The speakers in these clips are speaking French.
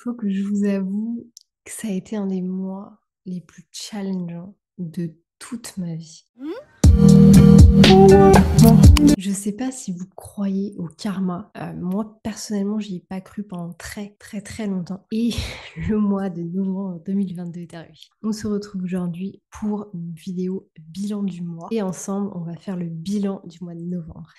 Faut que je vous avoue que ça a été un des mois les plus challengeants de toute ma vie. Je sais pas si vous croyez au karma. Moi, personnellement, j'y ai pas cru pendant très, très, très longtemps et le mois de novembre 2022 est arrivé. On se retrouve aujourd'hui pour une vidéo bilan du mois et ensemble, on va faire le bilan du mois de novembre.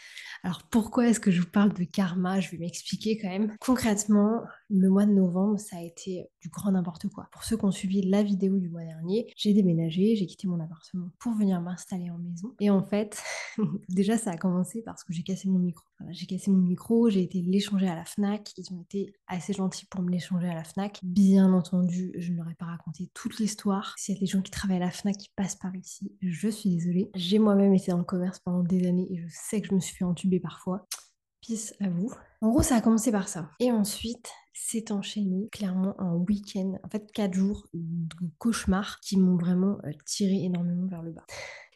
Alors, pourquoi est-ce que je vous parle de karma? Je vais m'expliquer quand même. Concrètement, le mois de novembre, ça a été du grand n'importe quoi. Pour ceux qui ont suivi la vidéo du mois dernier, j'ai déménagé, j'ai quitté mon appartement pour venir m'installer en maison et en fait, déjà, ça a commencé parce que j'ai cassé mon micro. Voilà, j'ai cassé mon micro, j'ai été l'échanger à la Fnac. Ils ont été assez gentils pour me l'échanger à la Fnac. Bien entendu, je ne leur ai pas raconté toute l'histoire. S'il y a des gens qui travaillent à la Fnac qui passent par ici, je suis désolée. J'ai moi-même été dans le commerce pendant des années et je sais que je me suis fait entuber parfois. Peace à vous. En gros, ça a commencé par ça. Et ensuite, c'est enchaîné clairement un week-end, en fait 4 jours de cauchemars qui m'ont vraiment tiré énormément vers le bas.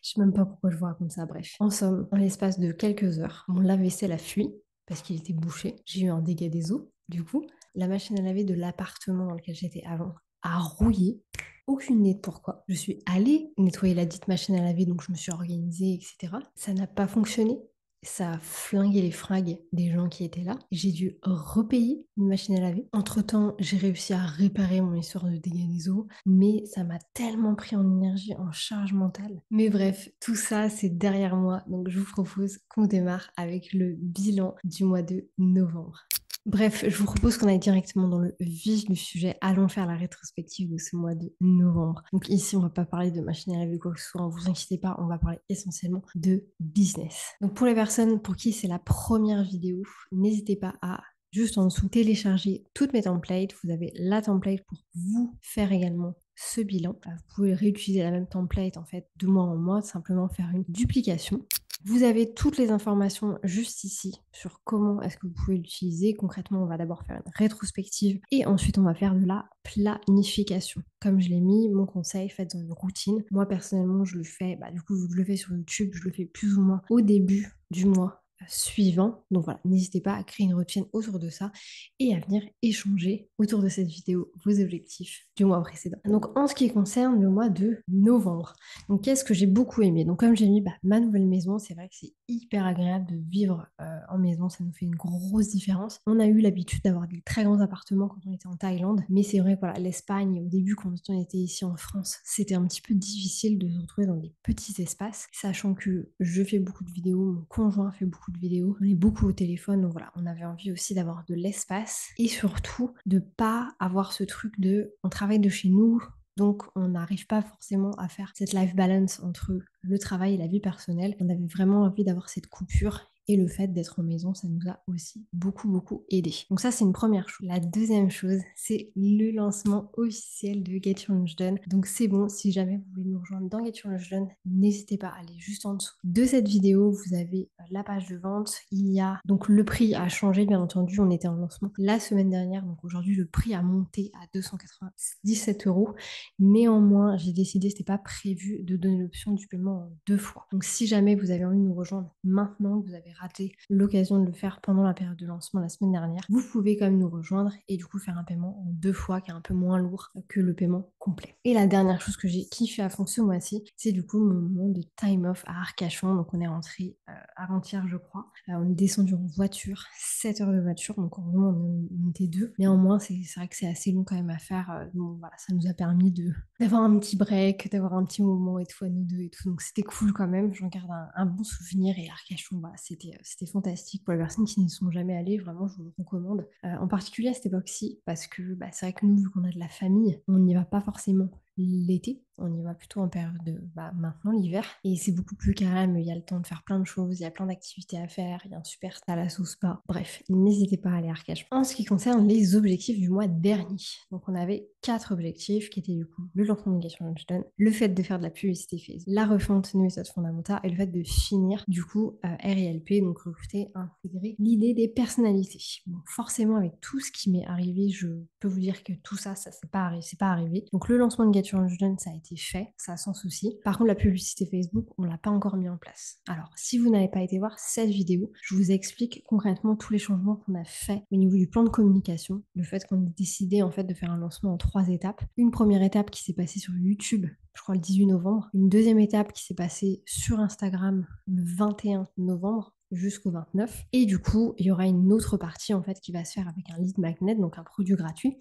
Je sais même pas pourquoi je vous raconte ça, bref. En somme, en l'espace de quelques heures, mon lave-vaisselle a fui parce qu'il était bouché. J'ai eu un dégât des eaux, du coup. La machine à laver de l'appartement dans lequel j'étais avant a rouillé. Aucune idée de pourquoi. Je suis allée nettoyer la dite machine à laver, donc je me suis organisée, etc. Ça n'a pas fonctionné. Ça a flingué les fringues des gens qui étaient là. J'ai dû repayer une machine à laver. Entre-temps, j'ai réussi à réparer mon histoire de dégâts des eaux, mais ça m'a tellement pris en énergie, en charge mentale. Mais bref, tout ça, c'est derrière moi. Donc, je vous propose qu'on démarre avec le bilan du mois de novembre. Bref, je vous propose qu'on aille directement dans le vif du sujet. Allons faire la rétrospective de ce mois de novembre. Donc ici, on va pas parler de machine à laver ou quoi que ce soit, ne vous inquiétez pas, on va parler essentiellement de business. Donc pour les personnes pour qui c'est la première vidéo, n'hésitez pas à juste en dessous télécharger toutes mes templates. Vous avez la template pour vous faire également ce bilan. Vous pouvez réutiliser la même template en fait de mois en mois, simplement faire une duplication. Vous avez toutes les informations juste ici sur comment est-ce que vous pouvez l'utiliser. Concrètement, on va d'abord faire une rétrospective et ensuite on va faire de la planification. Comme je l'ai mis, mon conseil, faites une routine. Moi personnellement, je le fais, du coup, je le fais sur YouTube, je le fais plus ou moins au début du mois suivant. Donc voilà, n'hésitez pas à créer une routine autour de ça et à venir échanger autour de cette vidéo vos objectifs du mois précédent. Donc en ce qui concerne le mois de novembre, donc qu'est-ce que j'ai beaucoup aimé? Donc comme j'ai mis ma nouvelle maison, c'est vrai que c'est hyper agréable de vivre en maison, ça nous fait une grosse différence. On a eu l'habitude d'avoir des très grands appartements quand on était en Thaïlande, mais c'est vrai que voilà, l'Espagne, au début quand on était ici en France, c'était un petit peu difficile de se retrouver dans des petits espaces, sachant que je fais beaucoup de vidéos, mon conjoint fait beaucoup de vidéos, on est beaucoup au téléphone, donc voilà, on avait envie aussi d'avoir de l'espace et surtout de pas avoir ce truc de on travaille de chez nous, donc, on n'arrive pas forcément à faire cette life balance entre le travail et la vie personnelle. On avait vraiment envie d'avoir cette coupure et le fait d'être en maison, ça nous a aussi beaucoup, beaucoup aidé. Donc ça, c'est une première chose. La deuxième chose, c'est le lancement officiel de Get Your Lunch Done. Donc c'est bon, si jamais vous voulez nous rejoindre dans Get Your Lunch Done, n'hésitez pas à aller juste en dessous de cette vidéo. Vous avez la page de vente. Il y a donc le prix a changé, bien entendu. On était en lancement la semaine dernière, donc aujourd'hui, le prix a monté à 297 euros. Néanmoins, j'ai décidé, c'était pas prévu, de donner l'option du paiement en 2 fois. Donc si jamais vous avez envie de nous rejoindre maintenant, que vous avez raté l'occasion de le faire pendant la période de lancement la semaine dernière, vous pouvez quand même nous rejoindre et du coup faire un paiement en 2 fois qui est un peu moins lourd que le paiement complet. Et la dernière chose que j'ai kiffé à fond ce mois-ci, c'est du coup mon moment de time off à Arcachon. Donc on est rentré avant-hier je crois. On est descendu en voiture, 7 heures de voiture, donc heureusement on était deux. Néanmoins c'est vrai que c'est assez long quand même à faire. Donc voilà, ça nous a permis d'avoir un petit break, d'avoir un petit moment et tout à nous deux et tout. Donc c'était cool quand même, j'en garde un bon souvenir et Arcachon, voilà, c'était fantastique. Pour les personnes qui n'y sont jamais allées, vraiment je vous le recommande. En particulier à cette époque-ci, parce que c'est vrai que nous, vu qu'on a de la famille, on n'y va pas forcément l'été, on y va plutôt en période de maintenant l'hiver et c'est beaucoup plus calme, il y a le temps de faire plein de choses, il y a plein d'activités à faire, il y a un super thalasso au spa, bref, n'hésitez pas à aller à Arcachon. En ce qui concerne les objectifs du mois dernier, donc on avait 4 objectifs qui étaient du coup le lancement de Get Your Lunch Done, le fait de faire de la publicité face, la refonte de méthodes fondamentales et le fait de finir du coup RLP, donc recruter, intégrer l'idée des personnalités. Bon, forcément avec tout ce qui m'est arrivé, je peux vous dire que tout ça c'est pas arrivé. Donc le lancement de Get Your Lunch Done, ça a été fait, ça sans souci. Par contre, la publicité Facebook, on l'a pas encore mis en place. Alors, si vous n'avez pas été voir cette vidéo, je vous explique concrètement tous les changements qu'on a fait au niveau du plan de communication, le fait qu'on ait décidé en fait de faire un lancement en 3 étapes. Une première étape qui s'est passée sur YouTube, je crois le 18 novembre. Une deuxième étape qui s'est passée sur Instagram le 21 novembre jusqu'au 29. Et du coup, il y aura une autre partie en fait qui va se faire avec un lead magnet, donc un produit gratuit,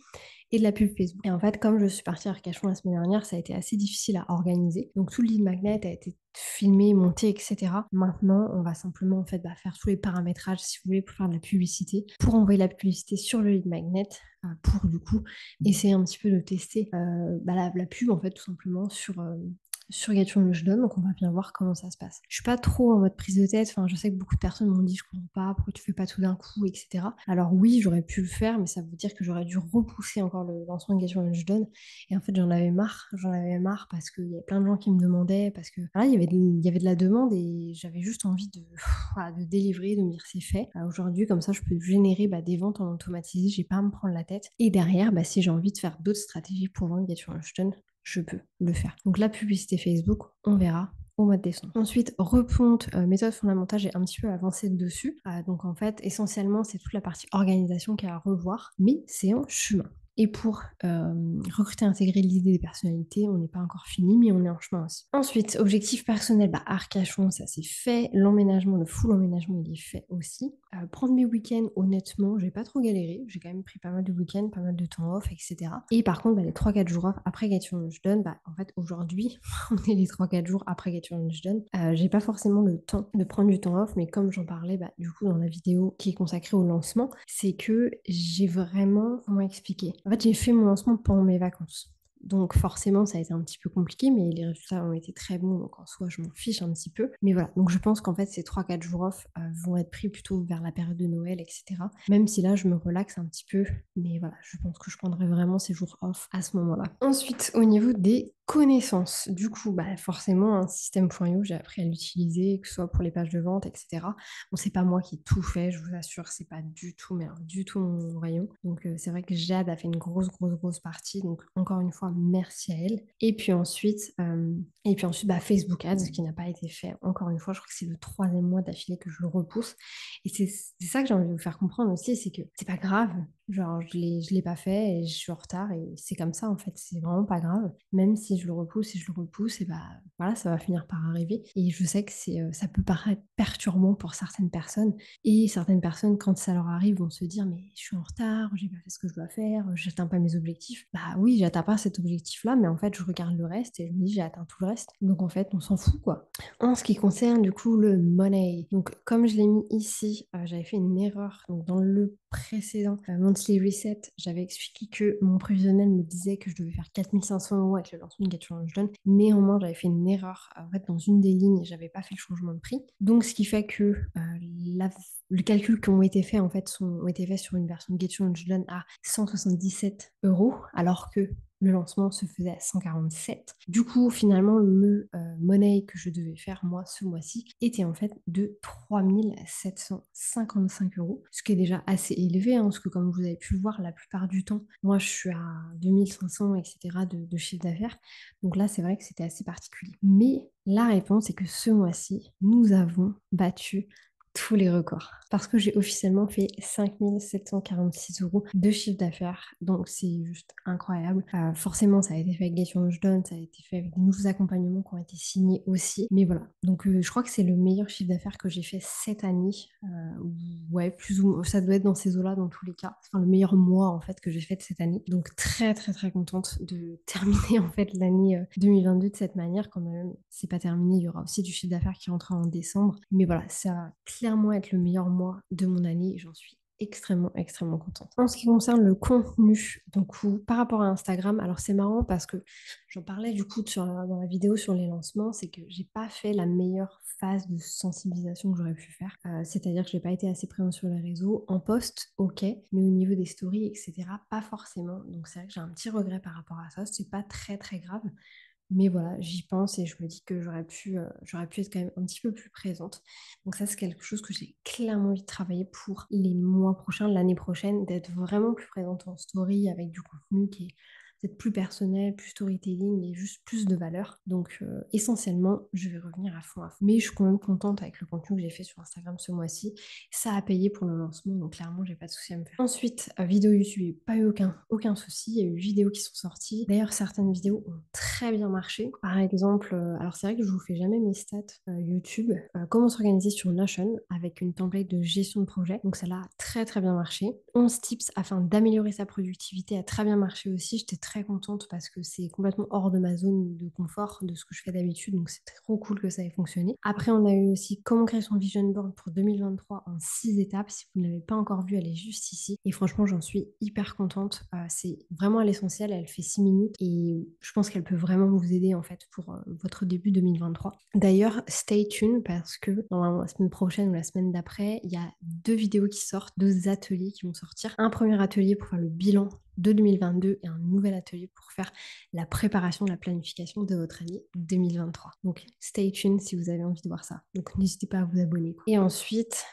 et de la pub Facebook. Et en fait, comme je suis partie à Arcachon la semaine dernière, ça a été assez difficile à organiser. Donc tout le lead magnet a été filmé, monté, etc. Maintenant, on va simplement en fait faire tous les paramétrages, si vous voulez, pour faire de la publicité, pour envoyer la publicité sur le lead magnet, pour du coup essayer un petit peu de tester la pub en fait tout simplement sur Get Your Lunch Done, donc on va bien voir comment ça se passe. Je suis pas trop en mode prise de tête, enfin je sais que beaucoup de personnes m'ont dit je comprends pas, pourquoi tu fais pas tout d'un coup, etc. Alors oui, j'aurais pu le faire, mais ça veut dire que j'aurais dû repousser encore le lancement de Get Your Lunch Done, et en fait j'en avais marre parce qu'il y avait plein de gens qui me demandaient, parce que voilà, il y avait de la demande et j'avais juste envie voilà, de délivrer, de me dire c'est fait. Aujourd'hui, comme ça, je peux générer des ventes en automatisé, j'ai pas à me prendre la tête. Et derrière, si j'ai envie de faire d'autres stratégies pour vendre Get Your Lunch Done, je peux le faire. Donc la publicité Facebook, on verra au mois de décembre. Ensuite, reponte, méthode fondamentale, j'ai un petit peu avancé dessus. Donc en fait, essentiellement, c'est toute la partie organisation qu'il y a à revoir, mais c'est en chemin. Et pour recruter, intégrer l'idée des personnalités, on n'est pas encore fini, mais on est en chemin aussi. Ensuite, objectif personnel, Arcachon, ça c'est fait. L'emménagement, le full emménagement, il est fait aussi. Prendre mes week-ends, honnêtement, j'ai pas trop galéré. J'ai quand même pris pas mal de week-ends, pas mal de temps off, etc. Et par contre, les 3-4 jours off après Get Your Lunch Done, en fait, aujourd'hui, on est les 3-4 jours après Get Your Lunch Done. J'ai pas forcément le temps de prendre du temps off, mais comme j'en parlais, du coup, dans la vidéo qui est consacrée au lancement, c'est que j'ai vraiment, comment expliquer? En fait, j'ai fait mon lancement pendant mes vacances. Donc forcément, ça a été un petit peu compliqué, mais les résultats ont été très bons, donc en soi, je m'en fiche un petit peu. Mais voilà, donc je pense qu'en fait, ces 3-4 jours off vont être pris plutôt vers la période de Noël, etc. Même si là, je me relaxe un petit peu, mais voilà, je pense que je prendrai vraiment ces jours off à ce moment-là. Ensuite, au niveau des connaissances, du coup, forcément, un système.io, j'ai appris à l'utiliser, que ce soit pour les pages de vente, etc. Bon, c'est pas moi qui ai tout fait, je vous assure, c'est pas du tout, mais alors, du tout mon rayon. Donc c'est vrai que Jade a fait une grosse partie, donc encore une fois, merci à elle. Et puis ensuite, Facebook Ads qui n'a pas été fait. Encore une fois, je crois que c'est le 3e mois d'affilée que je le repousse. Et c'est ça que j'ai envie de vous faire comprendre aussi, c'est que c'est pas grave. Genre, je l'ai pas fait et je suis en retard et c'est comme ça en fait, c'est vraiment pas grave. Même si je le repousse et voilà, ça va finir par arriver. Et je sais que ça peut paraître perturbant pour certaines personnes et certaines personnes, quand ça leur arrive, vont se dire mais je suis en retard, j'ai pas fait ce que je dois faire, j'atteins pas mes objectifs. Oui, j'atteins pas cet objectif-là, mais en fait, je regarde le reste et je me dis j'ai atteint tout le reste. Donc en fait, on s'en fout quoi. En ce qui concerne du coup le money, donc comme je l'ai mis ici, j'avais fait une erreur. Donc dans le précédent Monthly Reset, j'avais expliqué que mon prévisionnel me disait que je devais faire 4500 € avec le lancement de Get Your Lunch Done. Néanmoins, j'avais fait une erreur. En fait, dans une des lignes, j'avais pas fait le changement de prix. Donc, ce qui fait que les calculs qui ont été faits, en fait, ont été faits sur une version de Get Your Lunch Done à 177 €, alors que le lancement se faisait à 147. Du coup, finalement, le money que je devais faire, moi, ce mois-ci, était en fait de 3755 €, ce qui est déjà assez élevé, parce que comme vous avez pu le voir, la plupart du temps, moi, je suis à 2500, etc. de chiffre d'affaires. Donc là, c'est vrai que c'était assez particulier. Mais la réponse est que ce mois-ci, nous avons battu tous les records. Parce que j'ai officiellement fait 5746 € de chiffre d'affaires. Donc c'est juste incroyable. Forcément, ça a été fait avec Get Your Lunch Done, ça a été fait avec de nouveaux accompagnements qui ont été signés aussi. Mais voilà. Donc je crois que c'est le meilleur chiffre d'affaires que j'ai fait cette année. Ouais, plus ou moins. Ça doit être dans ces eaux-là dans tous les cas. Enfin, le meilleur mois en fait que j'ai fait de cette année. Donc très très très contente de terminer en fait l'année 2022 de cette manière. Quand même, c'est pas terminé. Il y aura aussi du chiffre d'affaires qui rentrera en décembre. Mais voilà, ça va clairement être le meilleur mois de mon année et j'en suis extrêmement contente. En ce qui concerne le contenu, donc par rapport à Instagram, alors c'est marrant parce que j'en parlais du coup dans la vidéo sur les lancements, c'est que j'ai pas fait la meilleure phase de sensibilisation que j'aurais pu faire. C'est-à-dire que j'ai pas été assez présente sur les réseaux. En post, ok, mais au niveau des stories, etc., pas forcément. Donc c'est vrai que j'ai un petit regret par rapport à ça. C'est pas très très grave. Mais voilà, j'y pense et je me dis que j'aurais pu être quand même un petit peu plus présente. Donc ça, c'est quelque chose que j'ai clairement envie de travailler pour les mois prochains, l'année prochaine, d'être vraiment plus présente en story avec du contenu qui est peut-être plus personnel, plus storytelling et juste plus de valeur. Donc essentiellement, je vais revenir à fond à fond. Mais je suis quand même contente avec le contenu que j'ai fait sur Instagram ce mois-ci. Ça a payé pour le lancement, donc clairement, j'ai pas de souci à me faire. Ensuite, vidéo YouTube, il n'y a pas eu aucun souci. Il y a eu vidéos qui sont sorties. D'ailleurs, certaines vidéos ont très bien marché. Par exemple, alors c'est vrai que je vous fais jamais mes stats YouTube. Comment s'organiser sur Notion avec une template de gestion de projet. Donc ça a très très bien marché. 11 tips afin d'améliorer sa productivité a très bien marché aussi. J'étais très contente parce que c'est complètement hors de ma zone de confort, de ce que je fais d'habitude. Donc c'est trop cool que ça ait fonctionné. Après, on a eu aussi comment créer son vision board pour 2023 en 6 étapes. Si vous ne l'avez pas encore vu, elle est juste ici. Et franchement, j'en suis hyper contente. C'est vraiment à l'essentiel. Elle fait 6 minutes et je pense qu'elle peut vraiment vous aider en fait pour votre début 2023. D'ailleurs, stay tuned parce que normalement la semaine prochaine ou la semaine d'après, il y a 2 vidéos qui sortent, 2 ateliers qui vont sortir. Un premier atelier pour faire le bilan de 2022 et un nouvel atelier pour faire la préparation, la planification de votre année 2023. Donc stay tuned si vous avez envie de voir ça. Donc n'hésitez pas à vous abonner, quoi. Et ensuite,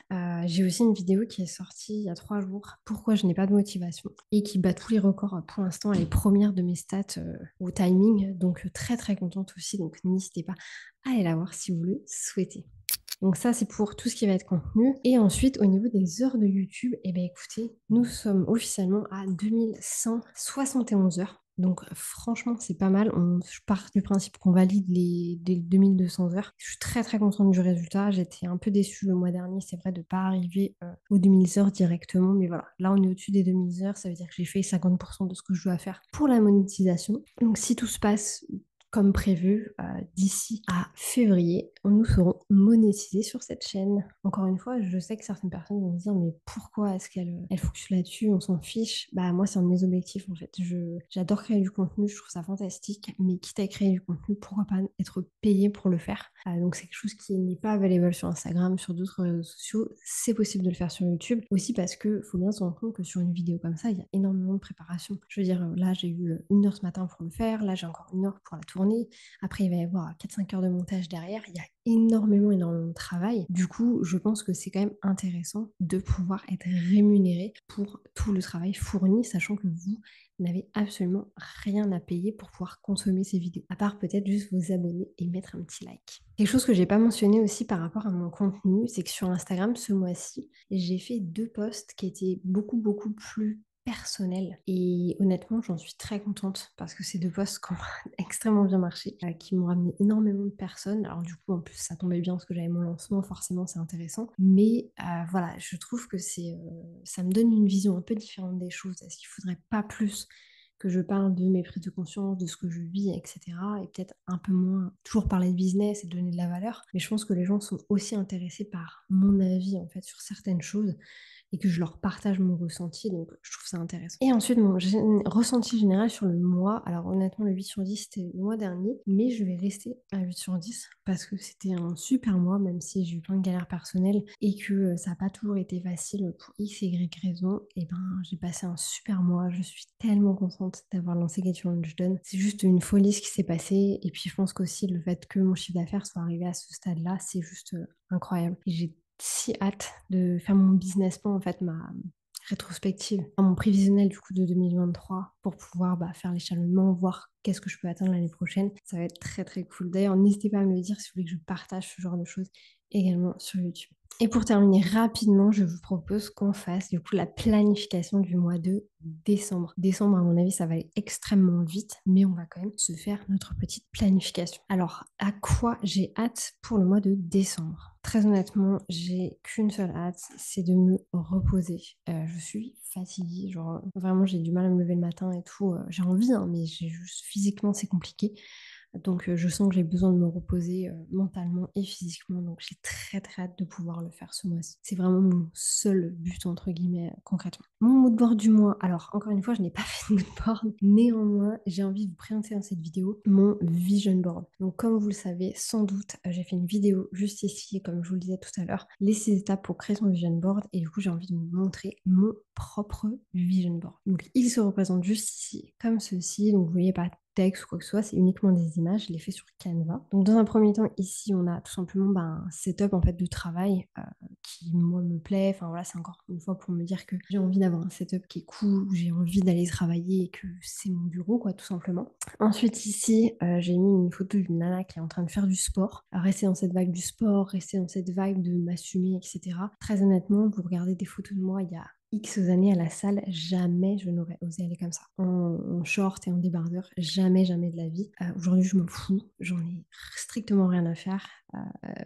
j'ai aussi une vidéo qui est sortie il y a 3 jours. Pourquoi je n'ai pas de motivation et qui bat tous les records pour l'instant. Elle est première de mes stats au timing. Donc très très contente aussi. Donc n'hésitez pas à aller la voir si vous le souhaitez. Donc ça, c'est pour tout ce qui va être contenu. Et ensuite, au niveau des heures de YouTube, eh bien écoutez, nous sommes officiellement à 2171 heures. Donc franchement, c'est pas mal. Je pars du principe qu'on valide les 2200 heures. Je suis très très contente du résultat. J'étais un peu déçue le mois dernier, c'est vrai, de ne pas arriver aux 2000 heures directement. Mais voilà, là on est au-dessus des 2000 heures. Ça veut dire que j'ai fait 50% de ce que je dois faire pour la monétisation. Donc si tout se passe comme prévu, d'ici à février, nous serons monétisés sur cette chaîne. Encore une fois, je sais que certaines personnes vont me dire mais pourquoi est-ce qu'elle focus là-dessus, on s'en fiche. Bah moi c'est un de mes objectifs en fait. J'adore créer du contenu, je trouve ça fantastique, mais quitte à créer du contenu, pourquoi pas être payé pour le faire. Donc c'est quelque chose qui n'est pas available sur Instagram, sur d'autres réseaux sociaux. C'est possible de le faire sur YouTube. Aussi parce que faut bien se rendre compte que sur une vidéo comme ça, il y a énormément de préparation. Je veux dire, là j'ai eu 1 heure ce matin pour le faire, là j'ai encore 1 heure pour la tourner. Après, il va y avoir 4-5 heures de montage derrière. Il y a énormément de travail. Du coup, je pense que c'est quand même intéressant de pouvoir être rémunéré pour tout le travail fourni, sachant que vous n'avez absolument rien à payer pour pouvoir consommer ces vidéos, à part peut-être juste vous abonner et mettre un petit like. Quelque chose que j'ai pas mentionné aussi par rapport à mon contenu, c'est que sur Instagram ce mois-ci, j'ai fait 2 posts qui étaient beaucoup plus personnel. Et honnêtement, j'en suis très contente parce que ces 2 posts qui ont extrêmement bien marché, qui m'ont ramené énormément de personnes. Alors du coup, en plus, ça tombait bien parce que j'avais mon lancement, forcément, c'est intéressant. Mais voilà, je trouve que ça me donne une vision un peu différente des choses. Est-ce qu'il faudrait pas plus que je parle de mes prises de conscience, de ce que je vis, etc. Et peut-être un peu moins, toujours parler de business et donner de la valeur. Mais je pense que les gens sont aussi intéressés par mon avis, en fait, sur certaines choses et que je leur partage mon ressenti, donc je trouve ça intéressant. Et ensuite, mon ressenti général sur le mois, alors honnêtement, le 8 sur 10, c'était le mois dernier, mais je vais rester à 8 sur 10 parce que c'était un super mois, même si j'ai eu plein de galères personnelles et que ça n'a pas toujours été facile pour X et Y raison, et ben j'ai passé un super mois, je suis tellement contente d'avoir lancé Get Your Lunch Done. C'est juste une folie ce qui s'est passé, et puis je pense qu'aussi le fait que mon chiffre d'affaires soit arrivé à ce stade-là, c'est juste incroyable. Et j'ai si hâte de faire mon business plan, en fait, ma rétrospective, mon prévisionnel du coup de 2023 pour pouvoir faire l'échelonnement, voir qu'est-ce que je peux atteindre l'année prochaine. Ça va être très très cool. D'ailleurs, n'hésitez pas à me le dire si vous voulez que je partage ce genre de choses également sur YouTube. Et pour terminer rapidement, je vous propose qu'on fasse du coup la planification du mois de décembre. Décembre, à mon avis, ça va aller extrêmement vite, mais on va quand même se faire notre petite planification. Alors, à quoi j'ai hâte pour le mois de décembre? Très honnêtement, j'ai qu'une seule hâte, c'est de me reposer. Je suis fatiguée, genre vraiment j'ai du mal à me lever le matin et tout. J'ai envie, hein, mais j'ai juste physiquement c'est compliqué. Donc je sens que j'ai besoin de me reposer mentalement et physiquement. Donc j'ai très très hâte de pouvoir le faire ce mois-ci. C'est vraiment mon seul but entre guillemets concrètement. Mon mood board du mois. Alors encore une fois, je n'ai pas fait de mood board. Néanmoins, j'ai envie de vous présenter dans cette vidéo mon vision board. Donc comme vous le savez, sans doute, j'ai fait une vidéo juste ici, comme je vous le disais tout à l'heure, les 6 étapes pour créer son vision board. Et du coup, j'ai envie de vous montrer mon propre vision board. Donc il se représente juste ici, comme ceci. Donc vous voyez pas texte ou quoi que ce soit, c'est uniquement des images, je les fais sur Canva. Donc dans un premier temps, ici, on a tout simplement un setup en fait de travail qui moi me plaît. Enfin voilà, c'est encore une fois pour me dire que j'ai envie d'avoir un setup qui est cool, où j'ai envie d'aller travailler et que c'est mon bureau quoi, tout simplement. Ensuite ici, j'ai mis une photo d'une nana qui est en train de faire du sport. Alors, rester dans cette vibe du sport, rester dans cette vibe de m'assumer, etc. Très honnêtement, vous regardez des photos de moi il y a X années à la salle, jamais je n'aurais osé aller comme ça. En short et en débardeur, jamais, jamais de la vie. Aujourd'hui, je m'en fous, j'en ai strictement rien à faire.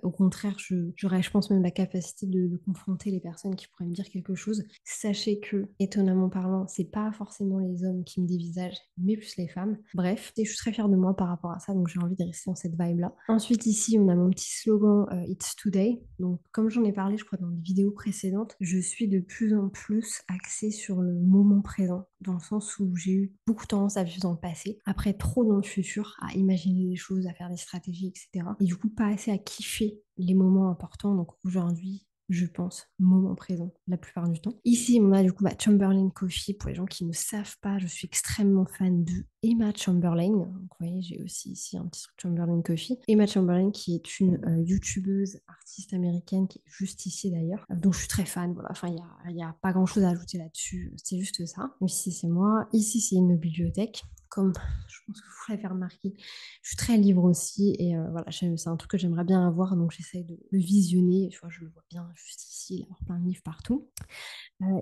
Au contraire, j'aurais, je pense, même la capacité de confronter les personnes qui pourraient me dire quelque chose. Sachez que, étonnamment parlant, c'est pas forcément les hommes qui me dévisagent, mais plus les femmes. Bref, et je suis très fière de moi par rapport à ça, donc j'ai envie de rester dans cette vibe-là. Ensuite, ici, on a mon petit slogan It's Today. Donc, comme j'en ai parlé, je crois, dans des vidéos précédentes, je suis de plus en plus axée sur le moment présent, dans le sens où j'ai eu beaucoup tendance à vivre dans le passé, après trop dans le futur, à imaginer des choses, à faire des stratégies, etc. Et du coup, pas assez à kiffer les moments importants. Donc aujourd'hui, je pense, moment présent la plupart du temps. Ici, on a du coup Chamberlain Coffee. Pour les gens qui ne savent pas, je suis extrêmement fan de Emma Chamberlain. Donc, vous voyez, j'ai aussi ici un petit truc Chamberlain Coffee. Emma Chamberlain, qui est une youtubeuse, artiste américaine, qui est juste ici d'ailleurs, dont je suis très fan. Voilà, enfin, il y a pas grand chose à ajouter là-dessus. C'est juste ça. Ici, c'est moi. Ici, c'est une bibliothèque. Comme je pense que vous l'avez fait remarquer, je suis très livre aussi et voilà, c'est un truc que j'aimerais bien avoir, donc j'essaye de le visionner. Tu vois, je le vois bien juste ici, il y a plein de livres partout.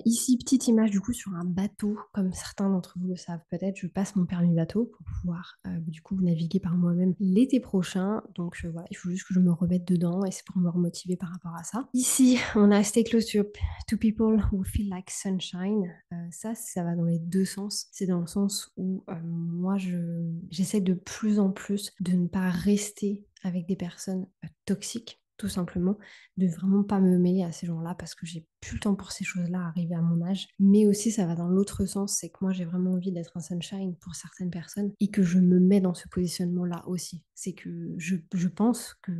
Ici, petite image du coup sur un bateau, comme certains d'entre vous le savent peut-être, je passe mon permis bateau pour pouvoir du coup naviguer par moi-même l'été prochain. Donc voilà, il faut juste que je me remette dedans et c'est pour me remotiver par rapport à ça. Ici, on a Stay close to people who feel like sunshine. Ça va dans les deux sens. C'est dans le sens où moi, j'essaie de plus en plus de ne pas rester avec des personnes toxiques, tout simplement, de vraiment pas me mêler à ces gens-là parce que j'ai plus le temps pour ces choses-là arriver à mon âge. Mais aussi, ça va dans l'autre sens, c'est que moi, j'ai vraiment envie d'être un sunshine pour certaines personnes et que je me mets dans ce positionnement-là aussi. C'est que je pense que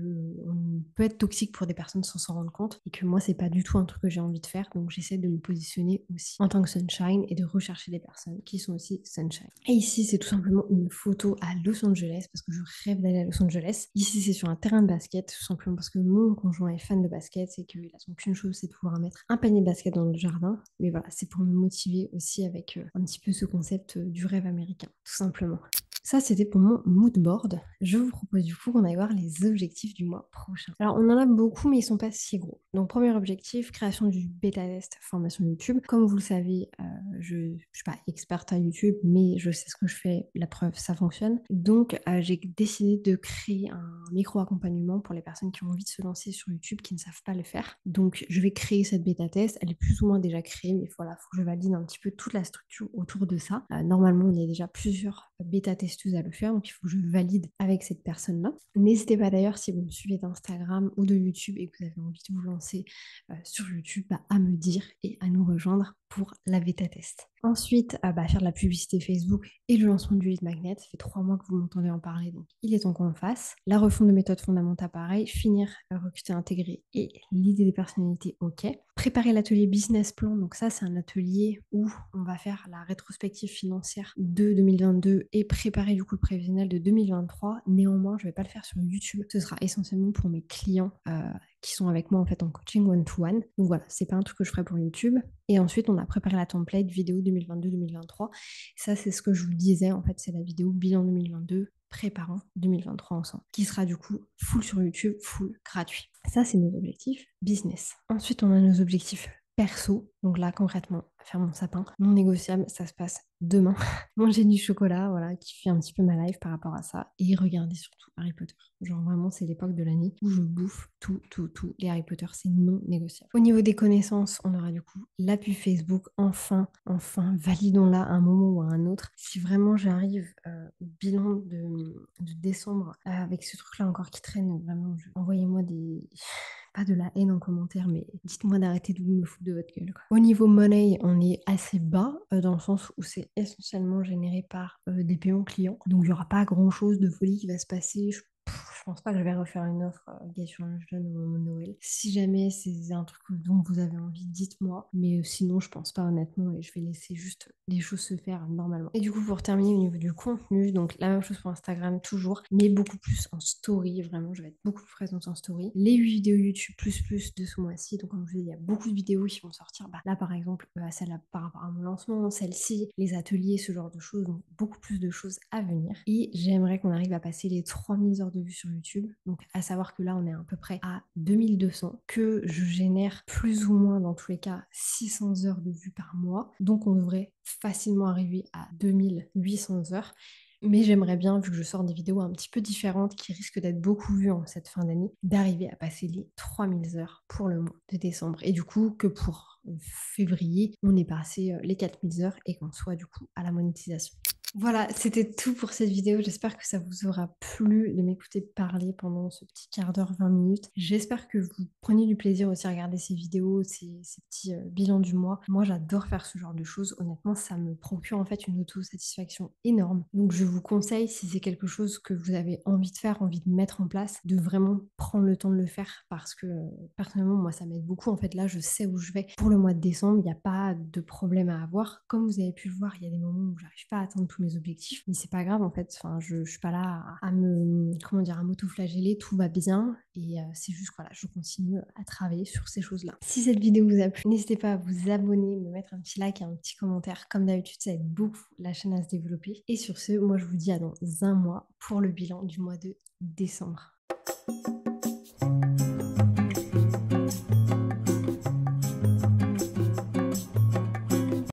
on peut être toxique pour des personnes sans s'en rendre compte et que moi, c'est pas du tout un truc que j'ai envie de faire. Donc, j'essaie de me positionner aussi en tant que sunshine et de rechercher des personnes qui sont aussi sunshine. Et ici, c'est tout simplement une photo à Los Angeles parce que je rêve d'aller à Los Angeles. Ici, c'est sur un terrain de basket, tout simplement parce que mon conjoint est fan de basket, c'est qu'il attend qu'une chose, c'est de pouvoir mettre un panier de basket dans le jardin. Mais voilà, c'est pour me motiver aussi avec un petit peu ce concept du rêve américain, tout simplement. Ça, c'était pour mon mood board. Je vous propose du coup qu'on aille voir les objectifs du mois prochain. Alors, on en a beaucoup, mais ils sont pas si gros. Donc, premier objectif, création du bêta test formation YouTube. Comme vous le savez, je suis pas experte à YouTube, mais je sais ce que je fais. La preuve, ça fonctionne. Donc, j'ai décidé de créer un micro-accompagnement pour les personnes qui ont envie de se lancer sur YouTube, qui ne savent pas le faire. Donc, je vais créer cette bêta test. Elle est plus ou moins déjà créée, mais voilà, il faut que je valide un petit peu toute la structure autour de ça. Normalement, il y a déjà plusieurs bêta testeuses à le faire, donc il faut que je valide avec cette personne-là. N'hésitez pas d'ailleurs, si vous me suivez d'Instagram ou de YouTube et que vous avez envie de vous lancer sur YouTube, à me dire et à nous rejoindre pour la bêta test. Ensuite, faire de la publicité Facebook et le lancement du lead magnet. Ça fait 3 mois que vous m'entendez en parler, donc il est temps qu'on le fasse. La refonte de méthode fondamentale, pareil. Finir, recruter, intégrer et l'idée des personnalités, ok. Préparer l'atelier business plan. Donc ça, c'est un atelier où on va faire la rétrospective financière de 2022 et préparer du coup le prévisionnel de 2023. Néanmoins, je ne vais pas le faire sur YouTube. Ce sera essentiellement pour mes clients qui sont avec moi en fait en coaching one-to-one. Donc voilà, c'est pas un truc que je ferai pour YouTube. Et ensuite, on a préparé la template vidéo 2022-2023. Ça, c'est ce que je vous disais, en fait, c'est la vidéo bilan 2022, préparant 2023 ensemble, qui sera du coup full sur YouTube, full gratuit. Ça, c'est nos objectifs business. Ensuite, on a nos objectifs perso. Donc là, concrètement, faire mon sapin non négociable, ça se passe demain. Manger du chocolat, voilà, qui fait un petit peu ma life par rapport à ça. Et regarder surtout Harry Potter. Genre vraiment, c'est l'époque de l'année où je bouffe tout. Les Harry Potter, c'est non négociable. Au niveau des connaissances, on aura du coup l'appui Facebook. Enfin, validons-la à un moment ou à un autre. Si vraiment j'arrive au bilan de décembre avec ce truc-là encore qui traîne, vraiment, envoyez-moi des... Pas de la haine en commentaire, mais dites-moi d'arrêter de me foutre de votre gueule, quoi. Au niveau money, on est assez bas dans le sens où c'est essentiellement généré par des paiements clients. Donc il n'y aura pas grand-chose de folie qui va se passer. pense pas que je vais refaire une offre Get Your Lunch Done au moment de Noël. Si jamais c'est un truc dont vous avez envie, dites-moi. Mais sinon, je pense pas honnêtement et je vais laisser juste les choses se faire normalement. Et du coup, pour terminer au niveau du contenu, donc la même chose pour Instagram toujours, mais beaucoup plus en story. Vraiment, je vais être beaucoup plus présente en story. Les 8 vidéos YouTube plus de ce mois-ci. Donc, comme je vous dis, il y a beaucoup de vidéos qui vont sortir. Bah, là, par exemple, celle-là par rapport à mon lancement, celle-ci, les ateliers, ce genre de choses. Donc, beaucoup plus de choses à venir. Et j'aimerais qu'on arrive à passer les 3000 heures de vues sur YouTube. Donc, à savoir que là, on est à peu près à 2200, que je génère plus ou moins, dans tous les cas, 600 heures de vues par mois. Donc, on devrait facilement arriver à 2800 heures. Mais j'aimerais bien, vu que je sors des vidéos un petit peu différentes qui risquent d'être beaucoup vues en cette fin d'année, d'arriver à passer les 3000 heures pour le mois de décembre. Et du coup, que pour février, on est passé les 4000 heures et qu'on soit du coup à la monétisation. Voilà, c'était tout pour cette vidéo. J'espère que ça vous aura plu de m'écouter parler pendant ce petit quart d'heure, 20 minutes. J'espère que vous prenez du plaisir aussi à regarder ces vidéos, ces petits bilans du mois. Moi, j'adore faire ce genre de choses. Honnêtement, ça me procure en fait une autosatisfaction énorme. Donc, je vous conseille, si c'est quelque chose que vous avez envie de faire, envie de mettre en place, de vraiment prendre le temps de le faire parce que personnellement, moi, ça m'aide beaucoup. En fait, là, je sais où je vais pour le mois de décembre. Il n'y a pas de problème à avoir. Comme vous avez pu le voir, il y a des moments où j'arrive pas à atteindre tous mes objectifs, mais c'est pas grave en fait. Enfin, je suis pas là à me, comment dire, à m'auto-flageller. Tout va bien et c'est juste que voilà, je continue à travailler sur ces choses-là. Si cette vidéo vous a plu, n'hésitez pas à vous abonner, me mettre un petit like et un petit commentaire. Comme d'habitude, ça aide beaucoup la chaîne à se développer. Et sur ce, moi, je vous dis à dans un mois pour le bilan du mois de décembre.